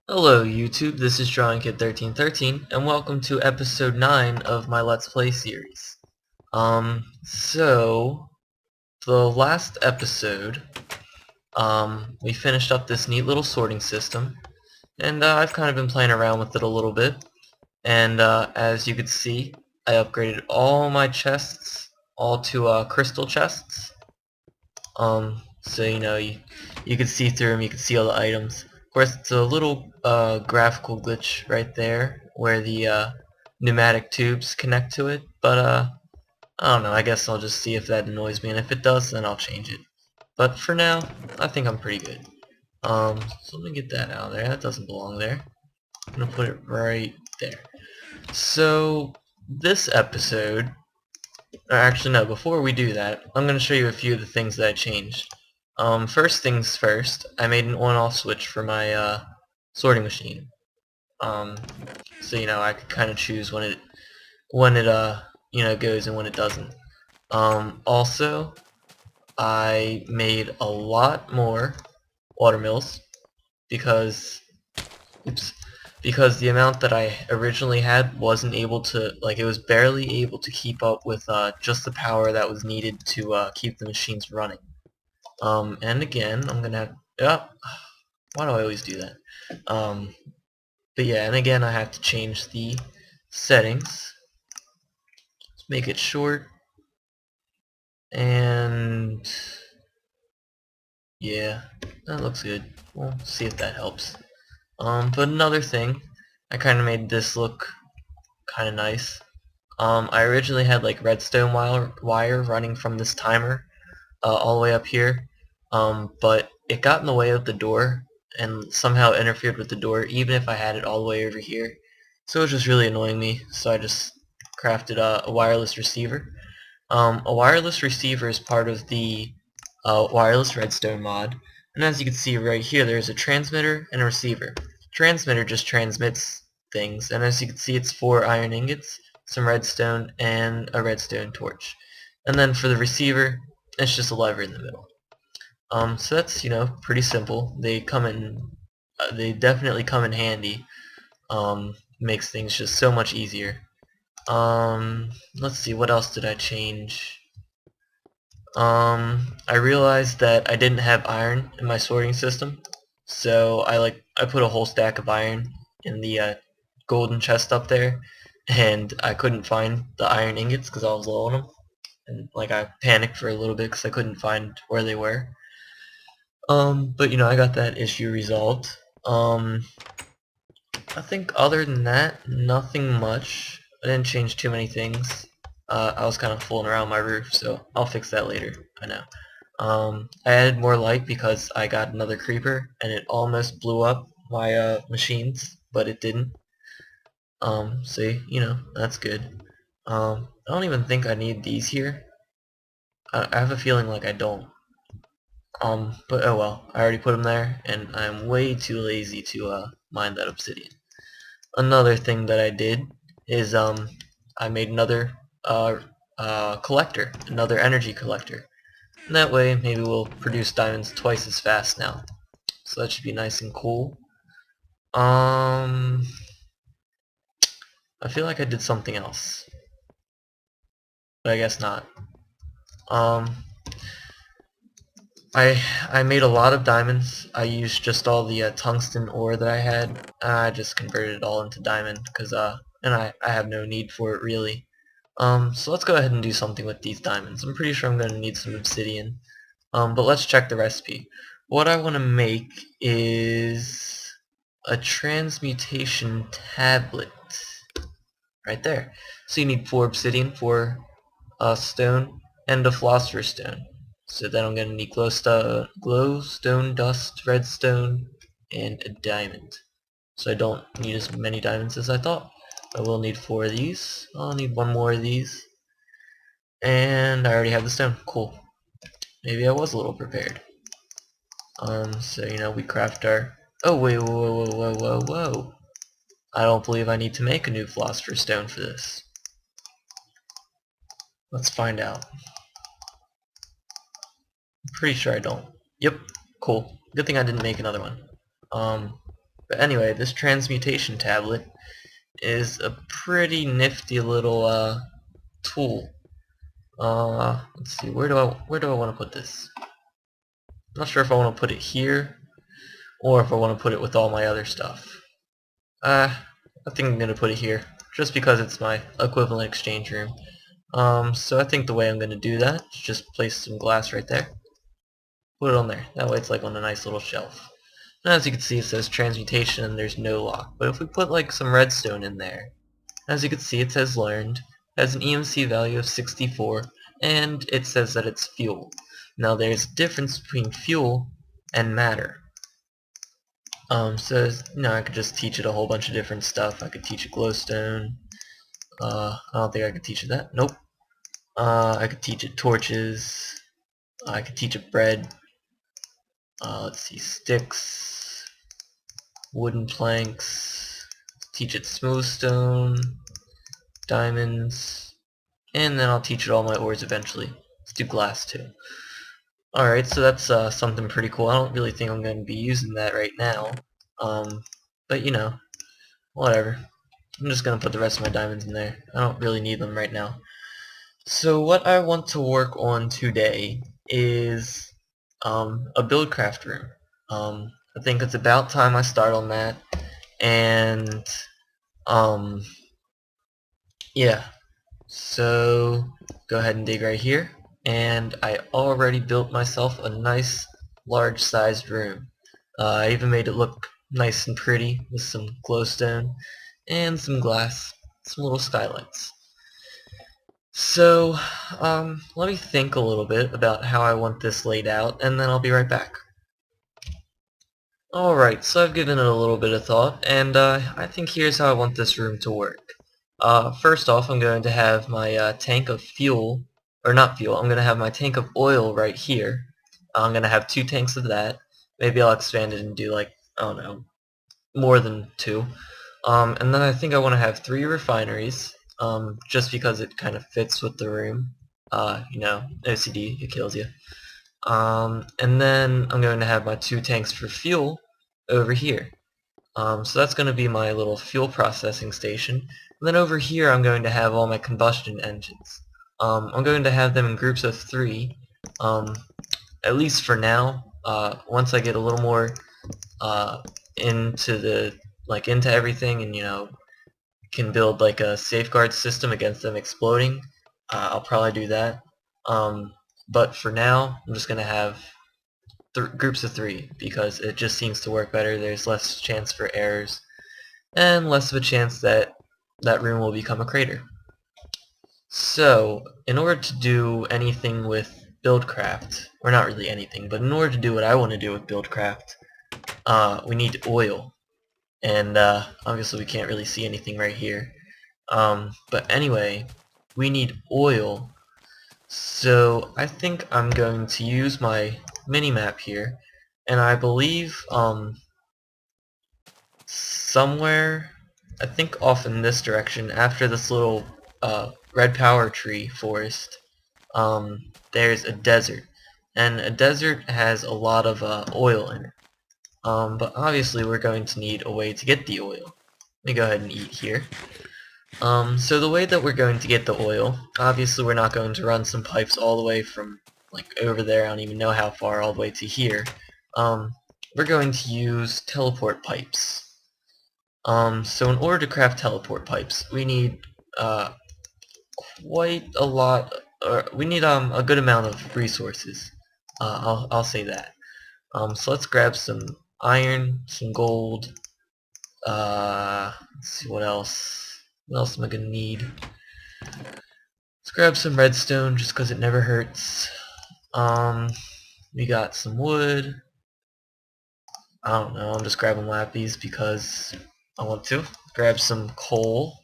Hello YouTube, this is DrawingKid1313 and welcome to episode 9 of my Let's Play series. So the last episode, we finished up this neat little sorting system, and I've kind of been playing around with it a little bit, and as you could see, I upgraded all my chests, all to crystal chests. So you can see through them, you can see all the items. Of course, it's a little graphical glitch right there where the pneumatic tubes connect to it, but I don't know, I guess I'll just see if that annoys me, and if it does, then I'll change it. But for now, I think I'm pretty good. So let me get that out of there. That doesn't belong there. I'm gonna put it right there. So this episode, or actually no, before we do that, I'm gonna show you a few of the things that I changed. First things first, I made an on-off switch for my sorting machine. Um, so I could kind of choose when it goes and when it doesn't. Also, I made a lot more water mills because, oops, because the amount that I originally had wasn't able to, like, it was barely able to keep up with just the power that was needed to keep the machines running. And again, I'm gonna have, oh, why do I always do that? But yeah, and again, I have to change the settings. Let's make it short, and yeah, that looks good. We'll see if that helps. But another thing, I kind of made this look kind of nice. I originally had like redstone wire running from this timer all the way up here, but it got in the way of the door and somehow interfered with the door even if I had it all the way over here. So it was just really annoying me, so I just crafted a wireless receiver. A wireless receiver is part of the wireless redstone mod, and as you can see right here, there's a transmitter and a receiver. Transmitter just transmits things, and as you can see, it's 4 iron ingots, some redstone, and a redstone torch. And then for the receiver, it's just a lever in the middle. So that's pretty simple. They definitely come in handy. Makes things just so much easier. Let's see, what else did I change? I realized that I didn't have iron in my sorting system, so I put a whole stack of iron in the golden chest up there, and I couldn't find the iron ingots because I was low on them, and like I panicked for a little bit because I couldn't find where they were. But I got that issue resolved. I think other than that, nothing much. I didn't change too many things. I was kind of fooling around my roof, so I'll fix that later. I know. I added more light because I got another creeper, and it almost blew up my machines, but it didn't. See, that's good. I don't even think I need these here. I have a feeling like I don't. But oh well, I already put them there, and I'm way too lazy to mine that obsidian. Another thing that I did is I made another collector, another energy collector. And that way maybe we'll produce diamonds twice as fast now. So that should be nice and cool. I feel like I did something else, but I guess not. Um, I made a lot of diamonds. I used just all the tungsten ore that I had. I just converted it all into diamond because and I have no need for it really. So let's go ahead and do something with these diamonds. I'm pretty sure I'm going to need some obsidian. But let's check the recipe. What I want to make is a transmutation tablet. Right there. So you need 4 obsidian, 4 stone, and a philosopher's stone. So then I'm going to need glowstone dust, redstone, and a diamond. So I don't need as many diamonds as I thought. I will need 4 of these. I'll need 1 more of these. And I already have the stone. Cool. Maybe I was a little prepared. So we craft our... Oh, wait, whoa, whoa, whoa, whoa, whoa. I don't believe I need to make a new philosopher's stone for this. Let's find out. I'm pretty sure I don't. Yep, cool. Good thing I didn't make another one. But anyway, this transmutation tablet is a pretty nifty little tool. Let's see, where do I want to put this? I'm not sure if I want to put it here or if I want to put it with all my other stuff. I think I'm gonna put it here, just because it's my equivalent exchange room. So I think the way I'm gonna do that is just place some glass right there. Put it on there. That way it's like on a nice little shelf. And as you can see, it says transmutation and there's no lock. But if we put like some redstone in there, as you can see, it says learned, has an EMC value of 64, and it says that it's fuel. Now there's a difference between fuel and matter. So I could just teach it a whole bunch of different stuff. I could teach it glowstone. I don't think I could teach it that. Nope. I could teach it torches. I could teach it bread. Let's see, sticks, wooden planks. Teach it smooth stone, diamonds, and then I'll teach it all my ores eventually. Let's do glass too. Alright, so that's something pretty cool. I don't really think I'm going to be using that right now. But whatever. I'm just going to put the rest of my diamonds in there. I don't really need them right now. So what I want to work on today is a Buildcraft room. I think it's about time I start on that. And yeah. So go ahead and dig right here. And I already built myself a nice large sized room. I even made it look nice and pretty with some glowstone and some glass, some little skylights. So let me think a little bit about how I want this laid out, and then I'll be right back. Alright, so I've given it a little bit of thought, and I think here's how I want this room to work. First off, I'm going to have my tank of fuel, or not fuel, I'm going to have my tank of oil right here. I'm going to have 2 tanks of that. Maybe I'll expand it and do like, I don't know, more than 2. And then I think I want to have 3 refineries, just because it kind of fits with the room. OCD, it kills you. And then I'm going to have my 2 tanks for fuel over here. So that's going to be my little fuel processing station. And then over here I'm going to have all my combustion engines. I'm going to have them in groups of 3, at least for now. Once I get a little more into everything and can build like a safeguard system against them exploding, I'll probably do that. But for now, I'm just going to have groups of 3 because it just seems to work better. There's less chance for errors and less of a chance that that room will become a crater. So in order to do anything with Buildcraft, or not really anything, but in order to do what I want to do with Buildcraft, we need oil. And obviously we can't really see anything right here. But anyway, we need oil. So I think I'm going to use my mini-map here, and I believe somewhere, I think off in this direction, after this little red power tree forest, there's a desert. And a desert has a lot of oil in it. But obviously we're going to need a way to get the oil. Let me go ahead and eat here. So the way that we're going to get the oil, obviously we're not going to run some pipes all the way from like over there, I don't even know how far, all the way to here. We're going to use teleport pipes. So in order to craft teleport pipes, we need quite a lot, or we need a good amount of resources. I'll say that. So let's grab some iron, some gold. Let's see what else. What else am I gonna need? Let's grab some redstone just because it never hurts. We got some wood. I don't know, I'm just grabbing lappies because I want to. Grab some coal.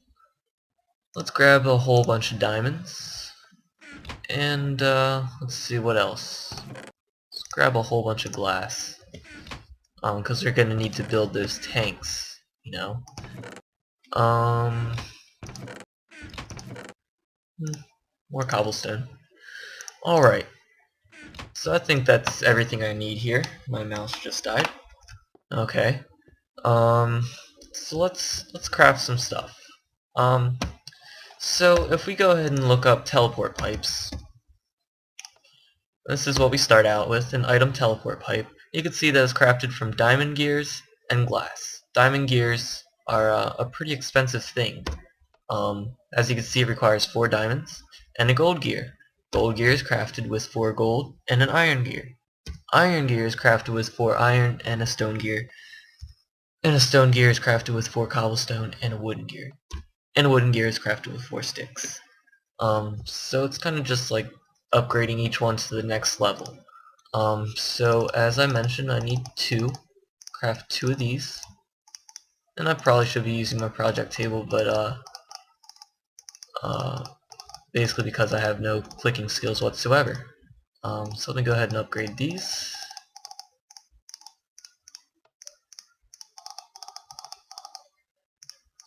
Let's grab a whole bunch of diamonds. And let's see what else. Let's grab a whole bunch of glass. Because we're gonna need to build those tanks, More cobblestone. Alright. So I think that's everything I need here. My mouse just died. Okay. Um, so let's craft some stuff. Um, so if we go ahead and look up teleport pipes, this is what we start out with, an item teleport pipe. You can see that it's crafted from diamond gears and glass. Diamond gears are a pretty expensive thing. As you can see, it requires 4 diamonds and a gold gear. Gold gear is crafted with 4 gold and an iron gear. Iron gear is crafted with 4 iron and a stone gear. And a stone gear is crafted with 4 cobblestone and a wooden gear. And a wooden gear is crafted with 4 sticks. So it's kind of just like upgrading each one to the next level. So as I mentioned, I need 2. Craft 2 of these. And I probably should be using my project table, but basically because I have no clicking skills whatsoever. So let me go ahead and upgrade these.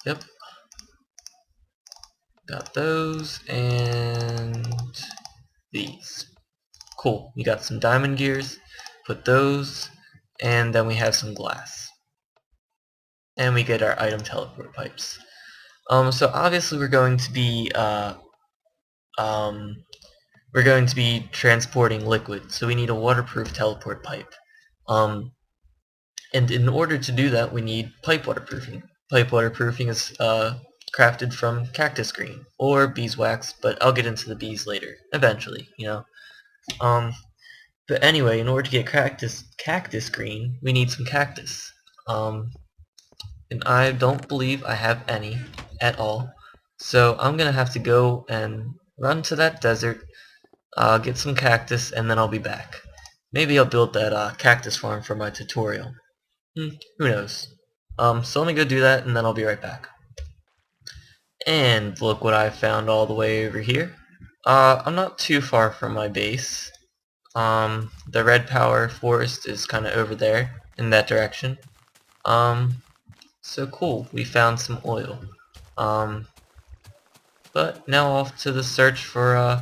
Yep. Got those, and these. Cool. We got some diamond gears. Put those, and then we have some glass. And we get our item teleport pipes. So obviously we're going to be transporting liquid, so we need a waterproof teleport pipe. And in order to do that, we need pipe waterproofing. Pipe waterproofing is crafted from cactus green or beeswax, but I'll get into the bees later, eventually, you know. But anyway, in order to get cactus green, we need some cactus. And I don't believe I have any at all. So I'm gonna have to go and run to that desert, get some cactus, and then I'll be back. Maybe I'll build that cactus farm for my tutorial. Who knows? So let me go do that, and then I'll be right back. And look what I found all the way over here. I'm not too far from my base. The red power forest is kind of over there, in that direction. So cool, we found some oil. But now off to the search for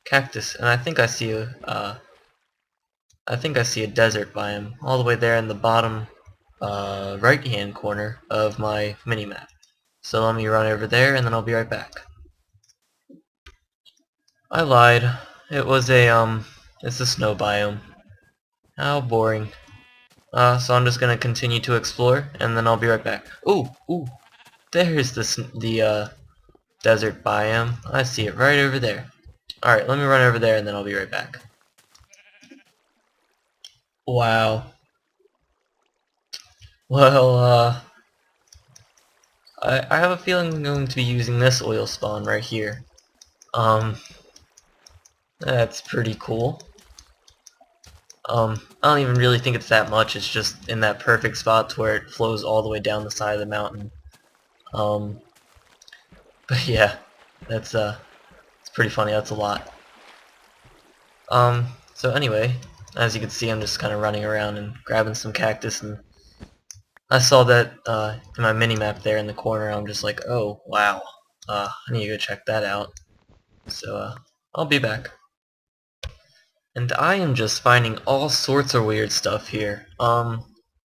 cactus, and I think I see a desert biome all the way there in the bottom right hand corner of my mini-map. So let me run over there and then I'll be right back. I lied. It was it's a snow biome. How boring. So I'm just gonna continue to explore and then I'll be right back. Ooh, there's the desert biome. I see it right over there. Alright, let me run over there and then I'll be right back. Wow. Well, I have a feeling I'm going to be using this oil spawn right here. That's pretty cool. I don't even really think it's that much, it's just in that perfect spot to where it flows all the way down the side of the mountain. But yeah, it's pretty funny, that's a lot. So anyway, as you can see, I'm just kind of running around and grabbing some cactus, and I saw that in my mini-map there in the corner. I'm just like, oh, wow, I need to go check that out. So, I'll be back. And I am just finding all sorts of weird stuff here.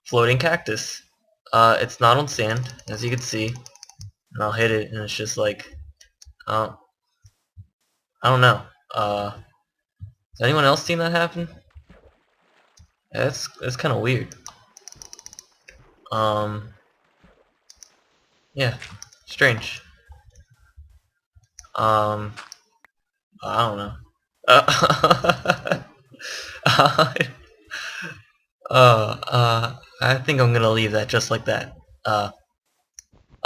Floating cactus. It's not on sand, as you can see. And I'll hit it, and it's just like, I don't know. Has anyone else seen that happen? Yeah, it's kind of weird. Yeah, strange. I don't know. I think I'm gonna leave that just like that. I'll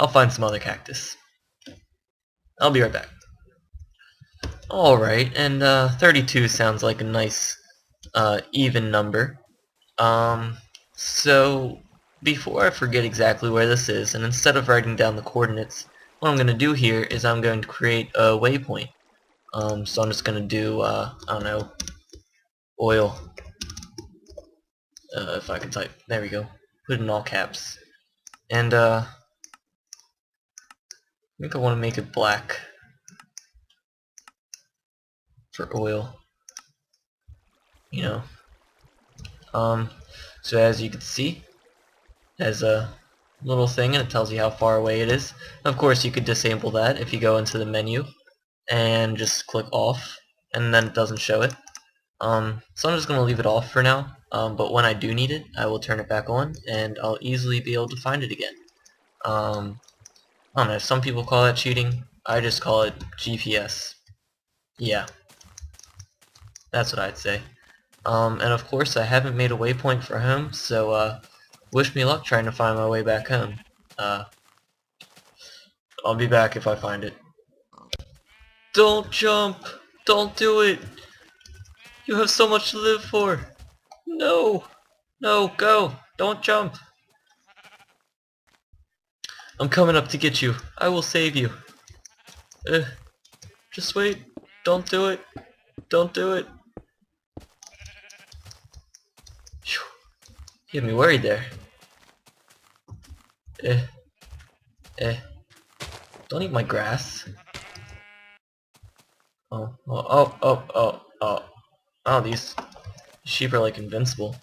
find some other cactus. I'll be right back. Alright, and 32 sounds like a nice even number. So before I forget exactly where this is, and instead of writing down the coordinates, what I'm going to do here is I'm going to create a waypoint. So I'm just going to do, I don't know, oil. If I can type. There we go. Put it in all caps. And I think I want to make it black for oil. You know. So as you can see, as little thing and it tells you how far away it is. Of course you could disable that if you go into the menu and just click off and then it doesn't show it. So I'm just going to leave it off for now, but when I do need it I will turn it back on and I'll easily be able to find it again. I don't know, some people call that cheating. I just call it GPS. Yeah, that's what I'd say. And of course I haven't made a waypoint for home, so wish me luck trying to find my way back home. I'll be back if I find it. Don't jump! Don't do it! You have so much to live for! No! No, go! Don't jump! I'm coming up to get you. I will save you. Just wait. Don't do it. Don't do it. Phew. You had me worried there. Eh. Eh. Don't eat my grass. Oh, oh, oh, oh, oh, oh. Oh, these sheep are like invincible.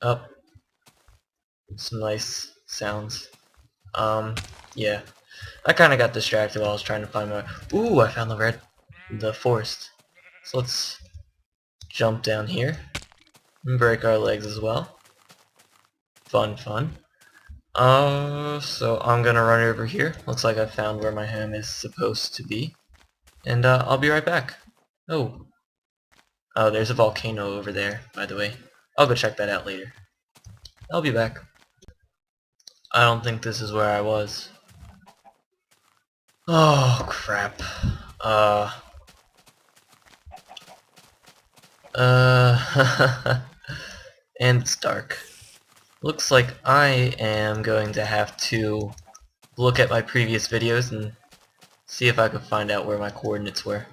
Oh. Some nice sounds. Yeah. I kinda got distracted while I was trying to find my... Ooh, I found the forest. So let's jump down here. And break our legs as well. Fun, fun. So I'm gonna run over here. Looks like I found where my home is supposed to be. And, I'll be right back. Oh. Oh, there's a volcano over there, by the way. I'll go check that out later. I'll be back. I don't think this is where I was. Oh, crap. And it's dark. Looks like I am going to have to look at my previous videos and see if I can find out where my coordinates were.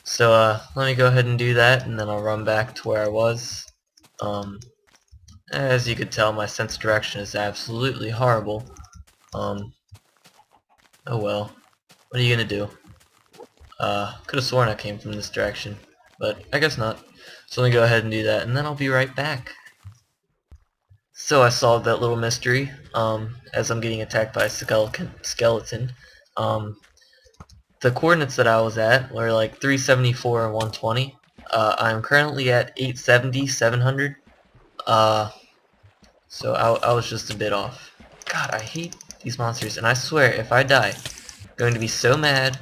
So, let me go ahead and do that, and then I'll run back to where I was. As you could tell, my sense of direction is absolutely horrible. Oh well. What are you gonna do? Could have sworn I came from this direction, but I guess not. So let me go ahead and do that, and then I'll be right back. So I solved that little mystery, as I'm getting attacked by a skeleton. The coordinates that I was at were like 374 and 120. I'm currently at 870, 700. So I was just a bit off. God, I hate these monsters, and I swear, if I die, I'm going to be so mad.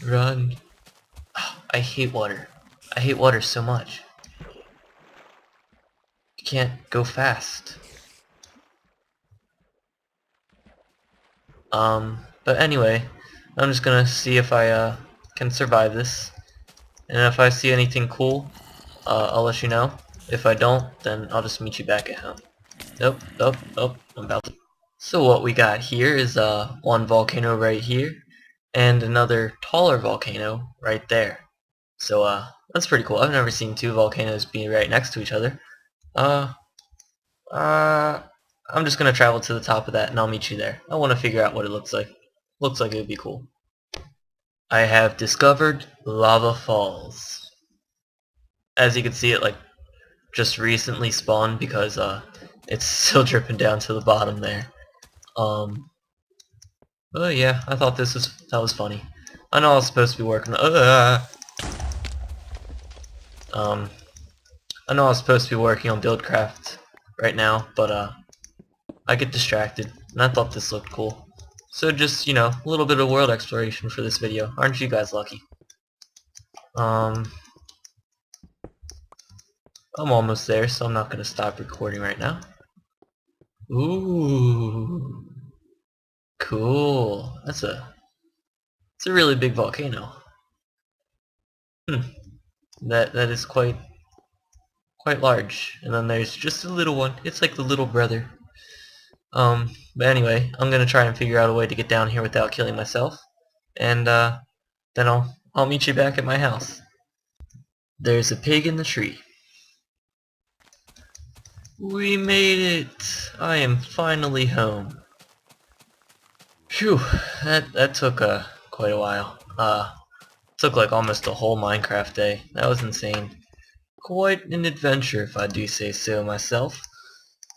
Run. Oh, I hate water. I hate water so much. You can't go fast. But anyway, I'm just gonna see if I can survive this. And if I see anything cool, I'll let you know. If I don't, then I'll just meet you back at home. Nope, nope, nope, I'm about to. So what we got here is one volcano right here, and another taller volcano right there. So that's pretty cool. I've never seen two volcanoes be right next to each other. I'm just gonna travel to the top of that and I'll meet you there. I want to figure out what it looks like. Looks like it would be cool. I have discovered lava falls. As you can see, it like just recently spawned because it's still dripping down to the bottom there. Oh yeah, I thought that was funny. I know I was supposed to be working. I know I was supposed to be working on Buildcraft right now, but I get distracted, and I thought this looked cool. So just, you know, a little bit of world exploration for this video. Aren't you guys lucky? I'm almost there, so I'm not gonna stop recording right now. Ooh, cool. It's a really big volcano. That is quite large. And then there's just a little one. It's like the little brother. But anyway, I'm gonna try and figure out a way to get down here without killing myself, and then I'll meet you back at my house. There's a pig in the tree. We made it! I am finally home. Phew, that took quite a while. Took like almost a whole Minecraft day. That was insane. quite an adventure, if I do say so myself.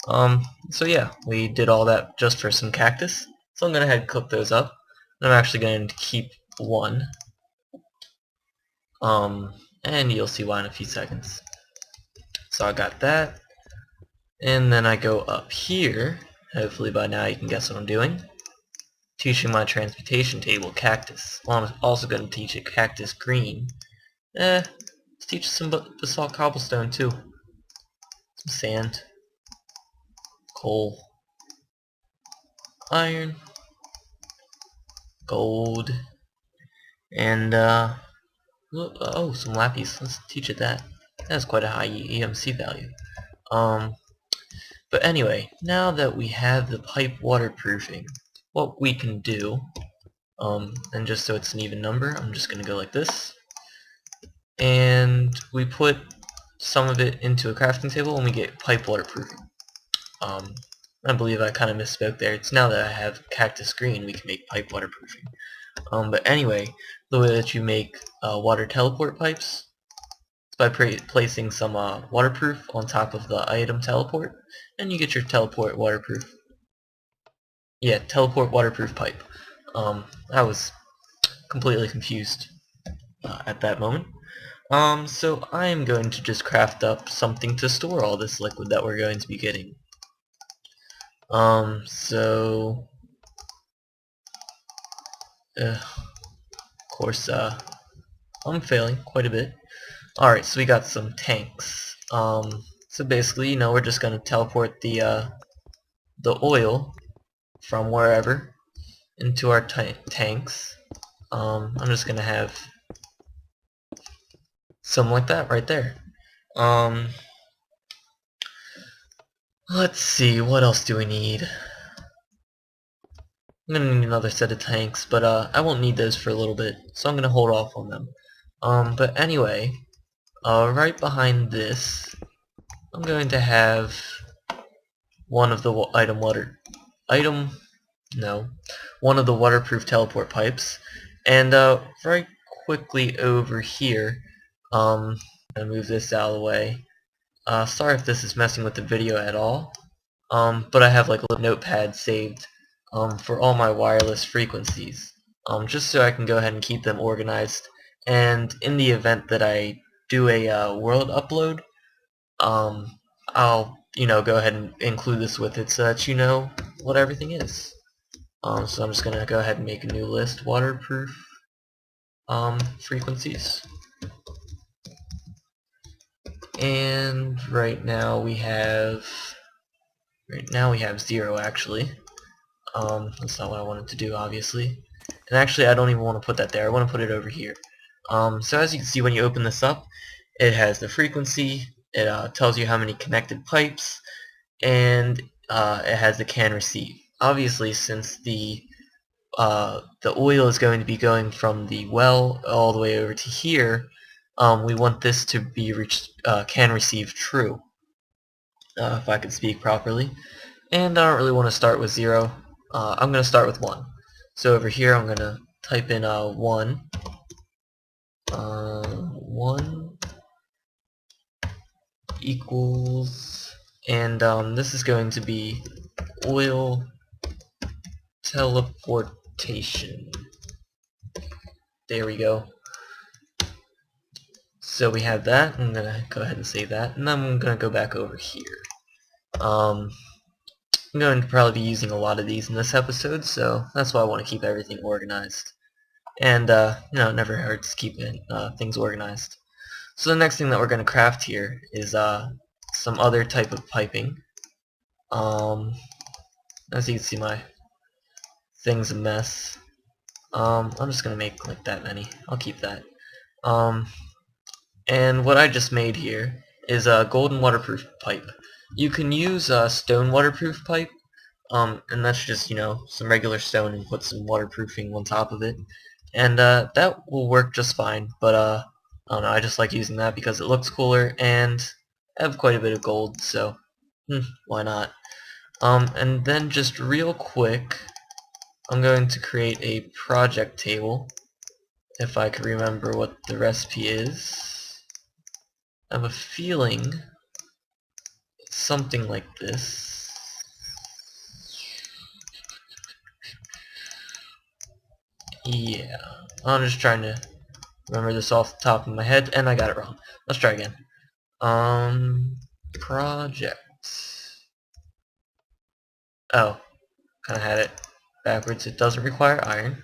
So yeah, we did all that just for some cactus. So I'm gonna head and cook those up. And I'm actually going to keep one. And you'll see why in a few seconds. So I got that. And then I go up here. Hopefully by now you can guess what I'm doing. Teaching my transportation table cactus. Well, I'm also going to teach it cactus green. Let's teach some basalt cobblestone too. Some sand, coal, iron, gold, and oh, some lapis. Let's teach it that. That's quite a high EMC value. But anyway, now that we have the pipe waterproofing, what we can do, and just so it's an even number, I'm just gonna go like this, and we put some of it into a crafting table and we get pipe waterproofing. I believe I kind of misspoke there. It's now that I have cactus green, we can make pipe waterproofing. But anyway, the way that you make water teleport pipes is by placing some waterproof on top of the item teleport, and you get your teleport waterproof. Yeah, teleport waterproof pipe. I was completely confused at that moment. So I'm going to just craft up something to store all this liquid that we're going to be getting. So of course, I'm failing quite a bit. Alright, so we got some tanks. So basically, you know, we're just gonna teleport the oil from wherever into our tanks. I'm just gonna have something like that right there. Let's see, what else do we need? I'm gonna need another set of tanks, but I won't need those for a little bit, so I'm gonna hold off on them. But anyway, right behind this, I'm going to have one of the one of the waterproof teleport pipes, and right quickly over here, I'm gonna move this out of the way. Sorry if this is messing with the video at all, but I have like a little notepad saved for all my wireless frequencies, just so I can go ahead and keep them organized, and in the event that I do a world upload, I'll go ahead and include this with it so that you know what everything is. So I'm just gonna go ahead and make a new list, waterproof frequencies, and right now we have 0 actually. That's not what I wanted to do, obviously. And actually, I don't even want to put that there. I want to put it over here. So as you can see, when you open this up, it has the frequency. It tells you how many connected pipes, and it has the can receive. Obviously, since the oil is going to be going from the well all the way over to here, we want this to be can receive true, if I could speak properly. And I don't really want to start with 0. I'm going to start with 1. So over here I'm going to type in 1. 1 equals, and this is going to be oil teleportation. There we go. So we have that. I'm going to go ahead and save that, and then I'm going to go back over here. I'm going to probably be using a lot of these in this episode, so that's why I want to keep everything organized. And, it never hurts keeping things organized. So the next thing that we're going to craft here is some other type of piping. As you can see, my thing's a mess. I'm just going to make like that many. I'll keep that. And what I just made here is a golden waterproof pipe. You can use a stone waterproof pipe, and that's just, some regular stone and put some waterproofing on top of it. And that will work just fine, but I don't know, I just like using that because it looks cooler, and I have quite a bit of gold, so why not? And then just real quick, I'm going to create a project table, if I can remember what the recipe is. I have a feeling it's something like this. Yeah, I'm just trying to remember this off the top of my head, and I got it wrong. Let's try again. Project. Oh, kind of had it backwards. It doesn't require iron.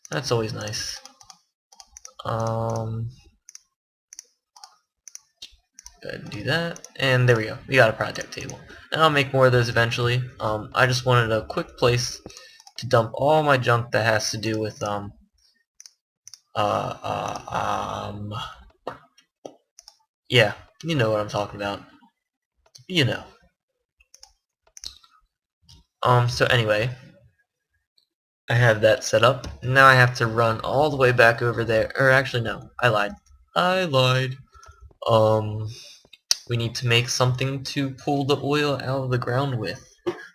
That's always nice. Go ahead and do that, and there we go. We got a project table, and I'll make more of those eventually. I just wanted a quick place to dump all my junk that has to do with yeah, you know what I'm talking about. You know. So anyway, I have that set up. Now I have to run all the way back over there. Or actually, no, I lied. I lied. We need to make something to pull the oil out of the ground with.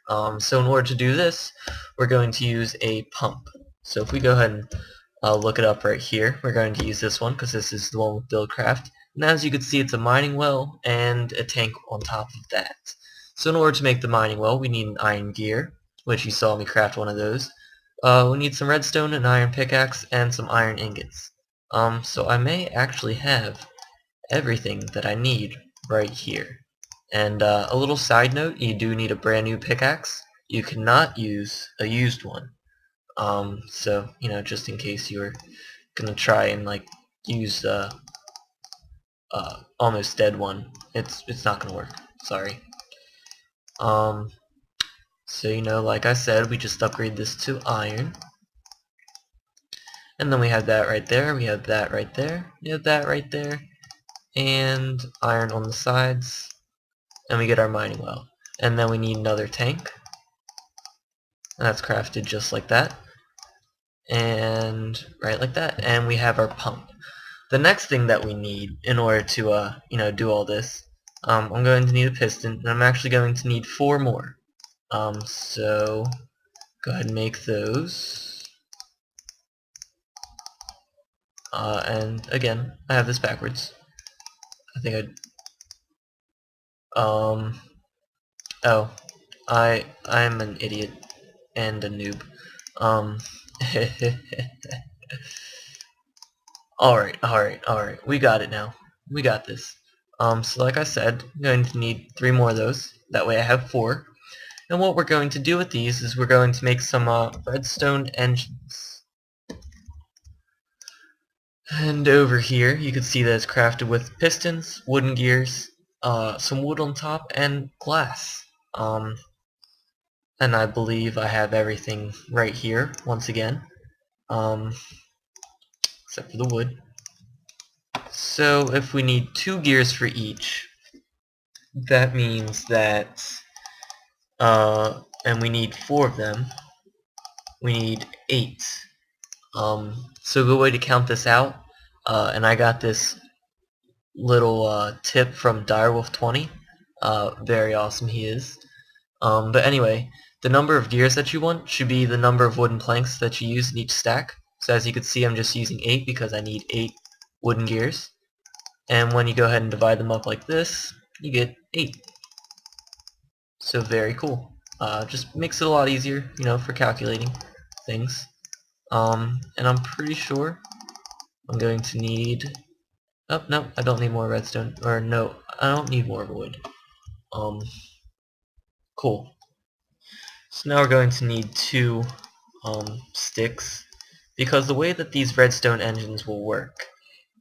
So in order to do this, we're going to use a pump. So if we go ahead and look it up right here, we're going to use this one because this is the one with Buildcraft. And as you can see, it's a mining well and a tank on top of that. So in order to make the mining well, we need an iron gear, which you saw me craft one of those. We need some redstone, an iron pickaxe, and some iron ingots. So I may actually have everything that I need right here. And a little side note, you do need a brand new pickaxe. You cannot use a used one. So, you know, just in case you're gonna try and like use almost dead one, it's not gonna work. Sorry. So you know, like I said, we just upgrade this to iron. And then we have that right there, we have that right there, we have that right there, and iron on the sides, and we get our mining well. And then we need another tank, and that's crafted just like that, and right like that, and we have our pump. The next thing that we need in order to you know, do all this, I'm going to need a piston, and I'm actually going to need 4 more. So go ahead and make those. And again, I have this backwards. I think oh, I'm an idiot and a noob. Alright, we got it now. We got this. So like I said, I'm going to need 3 more of those. That way I have 4. And what we're going to do with these is we're going to make some redstone engines. And over here, you can see that it's crafted with pistons, wooden gears, some wood on top, and glass. And I believe I have everything right here, once again, except for the wood. So if we need 2 gears for each, that means that, and we need 4 of them, we need 8. So a good way to count this out, and I got this little tip from Direwolf20. Very awesome he is. But anyway, the number of gears that you want should be the number of wooden planks that you use in each stack. So as you can see, I'm just using 8 because I need 8 wooden gears. And when you go ahead and divide them up like this, you get 8. So very cool. Just makes it a lot easier, you know, for calculating things. And I'm pretty sure I'm going to need... Oh, no, I don't need more redstone. Or no, I don't need more wood. Cool. So now we're going to need 2 sticks, because the way that these redstone engines will work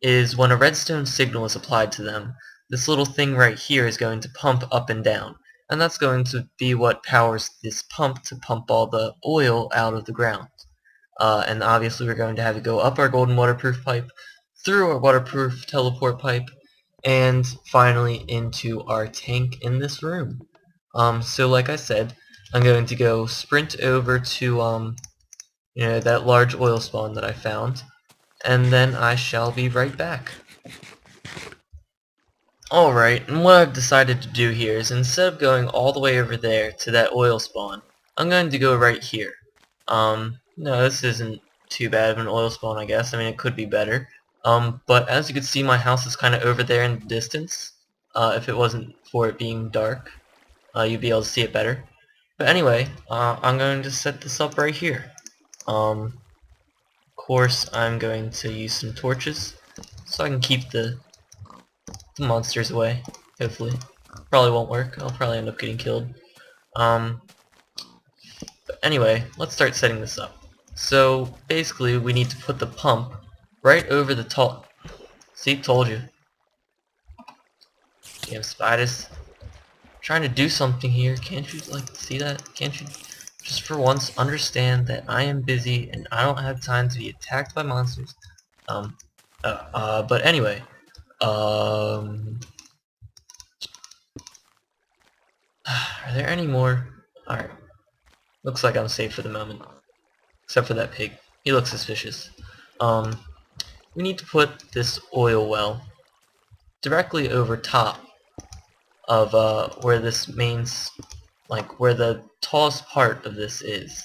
is when a redstone signal is applied to them, this little thing right here is going to pump up and down, and that's going to be what powers this pump to pump all the oil out of the ground. And obviously we're going to have to go up our golden waterproof pipe, through our waterproof teleport pipe, and finally into our tank in this room. So like I said, I'm going to go sprint over to you know, that large oil spawn that I found, and then I shall be right back. Alright, and what I've decided to do here is instead of going all the way over there to that oil spawn, I'm going to go right here. No, this isn't too bad of an oil spawn, I guess. I mean, it could be better. But as you can see, my house is kind of over there in the distance. If it wasn't for it being dark, you'd be able to see it better. But anyway, I'm going to set this up right here. Of course, I'm going to use some torches so I can keep the monsters away, hopefully. Probably won't work. I'll probably end up getting killed. But anyway, let's start setting this up. So basically, we need to put the pump right over the top. See, told you. Damn spiders. Trying to do something here. Can't you like see that? Can't you just for once understand that I am busy and I don't have time to be attacked by monsters? But anyway, are there any more? Alright. Looks like I'm safe for the moment. Except for that pig. He looks suspicious. We need to put this oil well directly over top of where this where the tallest part of this is.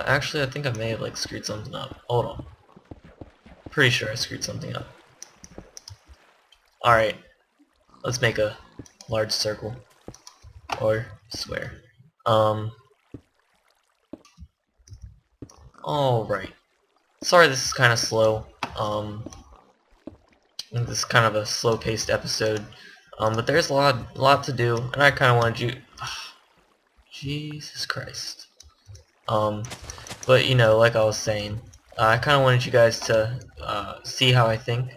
Actually I think I may have like screwed something up. Hold on. Pretty sure I screwed something up. Alright. Let's make a large circle. Or square. Alright. Sorry this is kind of slow. This is kind of a slow-paced episode. But there's a lot to do, and I kind of wanted you... Jesus Christ. But you know, like I was saying, I kind of wanted you guys to see how I think,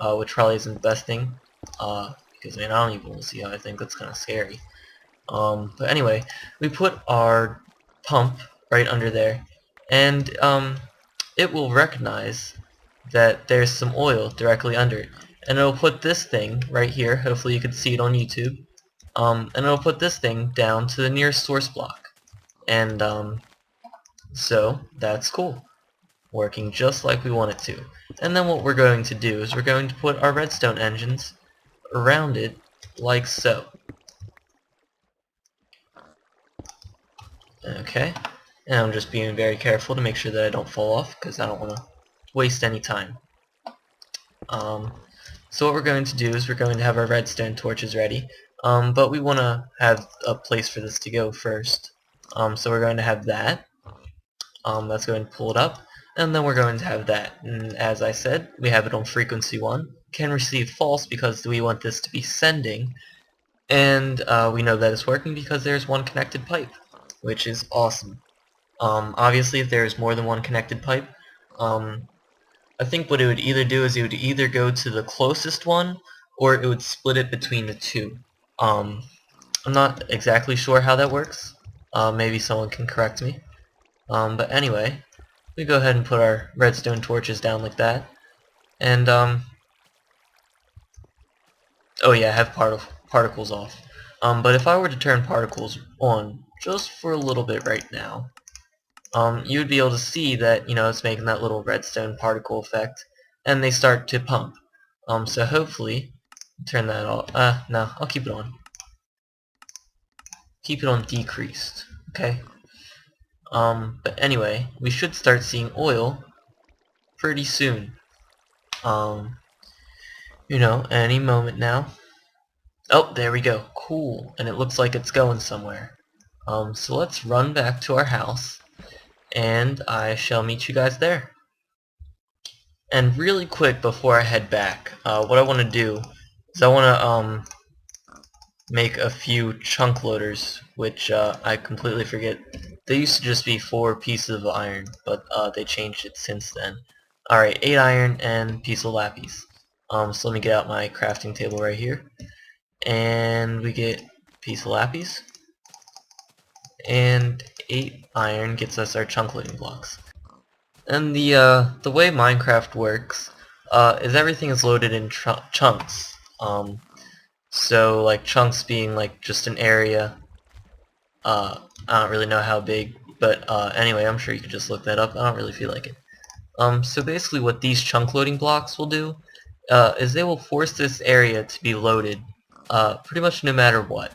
which probably isn't the best thing, because man, I don't even want to see how I think. That's kind of scary. But anyway, we put our pump right under there, and it will recognize that there's some oil directly under it, and it'll put this thing right here. Hopefully you can see it on YouTube. And it'll put this thing down to the nearest source block, and so that's cool, working just like we want it to. And then what we're going to do is we're going to put our redstone engines around it like so. Okay, and I'm just being very careful to make sure that I don't fall off because I don't want to waste any time. So what we're going to do is we're going to have our redstone torches ready, but we want to have a place for this to go first. So we're going to have that. Let's go ahead and pull it up, and then we're going to have that. And as I said, we have it on frequency 1. Can receive false because we want this to be sending, and we know that it's working because there's one connected pipe, which is awesome. Obviously, if there's more than one connected pipe, I think what it would either do is it would either go to the closest one, or it would split it between the two. I'm not exactly sure how that works. Maybe someone can correct me. But anyway, we go ahead and put our redstone torches down like that, and oh yeah, have particles off. But if I were to turn particles on just for a little bit right now, you would be able to see that, you know, it's making that little redstone particle effect, and they start to pump. So hopefully, turn that off. No, I'll keep it on. Keep it on decreased, okay? But anyway, we should start seeing oil pretty soon. You know, any moment now. Oh, there we go. Cool. And it looks like it's going somewhere. So let's run back to our house, and I shall meet you guys there. And really quick before I head back, what I want to do is I want to make a few chunk loaders, which I completely forget. They used to just be 4 pieces of iron, but they changed it since then. Alright, 8 iron and piece of lapis. So let me get out my crafting table right here. And we get piece of lapis. And 8 iron gets us our chunk loading blocks. And the way Minecraft works is everything is loaded in chunks. So like chunks being like just an area. I don't really know how big, but anyway, I'm sure you could just look that up. I don't really feel like it. So basically what these chunk loading blocks will do is they will force this area to be loaded pretty much no matter what.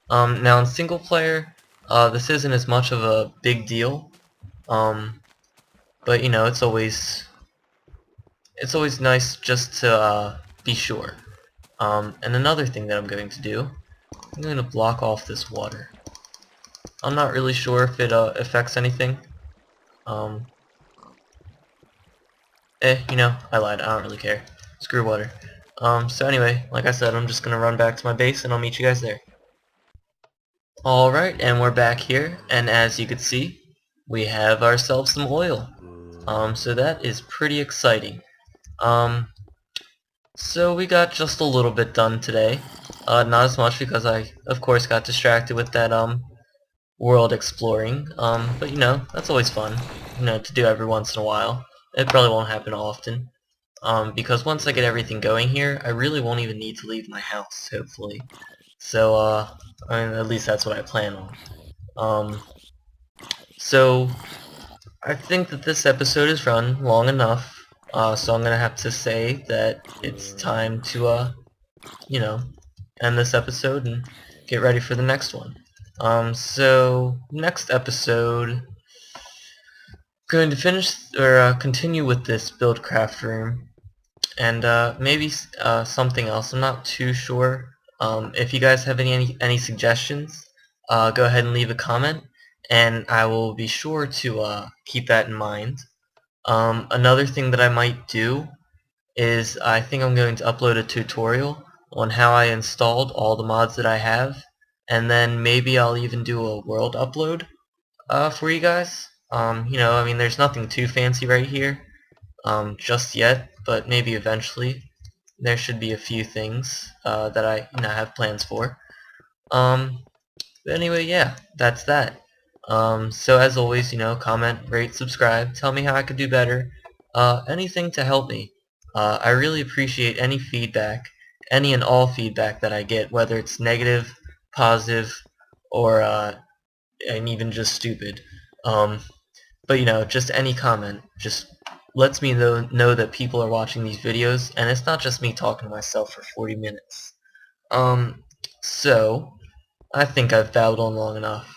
Now in single player, this isn't as much of a big deal, but you know, it's always nice just to be sure. And another thing that I'm going to do, I'm going to block off this water. I'm not really sure if it affects anything. Um, you know, I lied. I don't really care. Screw water. So anyway, like I said, I'm just gonna run back to my base and I'll meet you guys there. Alright, and we're back here, and as you can see, we have ourselves some oil. So that is pretty exciting. So we got just a little bit done today. Not as much because I, of course, got distracted with that, world exploring. But you know, that's always fun, you know, to do every once in a while. It probably won't happen often. Because once I get everything going here, I really won't even need to leave my house, hopefully. So, I mean, at least that's what I plan on. So, I think that this episode is run long enough, so I'm gonna have to say that it's time to, you know, end this episode and get ready for the next one. So, next episode, going to finish, or continue with this Buildcraft room, and maybe something else. I'm not too sure. If you guys have any suggestions, go ahead and leave a comment, and I will be sure to keep that in mind. Another thing that I might do is I think I'm going to upload a tutorial on how I installed all the mods that I have, and then maybe I'll even do a world upload for you guys. You know, I mean, there's nothing too fancy right here just yet, but maybe eventually there should be a few things that I have plans for. But anyway, yeah, that's that. So as always, you know, comment, rate, subscribe, tell me how I could do better, anything to help me. I really appreciate any feedback, any and all feedback that I get, whether it's negative, positive, or and even just stupid. But you know, just any comment just lets me know that people are watching these videos, and it's not just me talking to myself for 40 minutes. So I think I've babbled on long enough.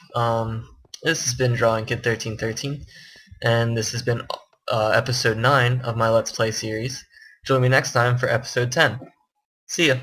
This has been Drawing Kid 1313, and this has been episode 9 of my Let's Play series. Join me next time for episode 10. See ya!